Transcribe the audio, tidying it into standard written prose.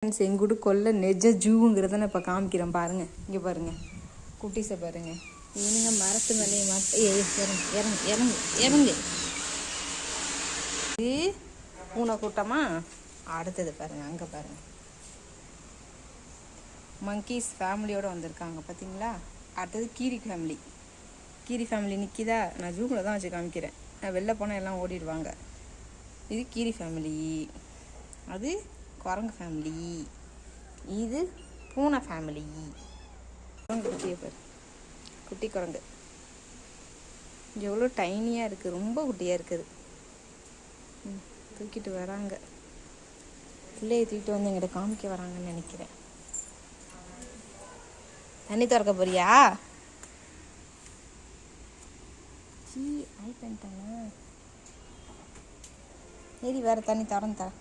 Friends எங்கூட கொல்ல நெஜ ஜூங்கிறத நான் இப்போ காமிக்கிறேன் பாருங்கள். இங்கே பாருங்கள் குட்டீஸை பாருங்கள். இவனுங்க மரத்து மேலேயே இறங்கு இறங்கு இறங்கு இறங்கு. இது பூனை கூட்டமா? அடுத்தது பாருங்கள், அங்கே பாருங்கள் மங்கீஸ் ஃபேமிலியோடு வந்திருக்காங்க பார்த்தீங்களா. அடுத்தது கீரி ஃபேமிலி. கீரி ஃபேமிலி நிற்கிதா? நான் ஜூமில் தான் வச்சு காமிக்கிறேன். நான் வெளில போனால் எல்லாம் ஓடிடுவாங்க. இது கீரி ஃபேமிலி, அது குரங்கு ஃபேமிலி, இது பூனை ஃபேமிலி. குரங்கு குட்டியை பாரு, குட்டி குரங்கு எவ்வளோ டைனியாக இருக்குது, ரொம்ப குட்டியாக இருக்குது. தூக்கிட்டு வராங்க, பிள்ளையை தூக்கிட்டு வந்து எங்கிட்ட காமிக்க வராங்கன்னு நினைக்கிறேன். தண்ணி திறக்க போறியா? சீ ஆய் பண்ணிட்டாங்க. சரி வேறு தண்ணி திறந்து தரேன்.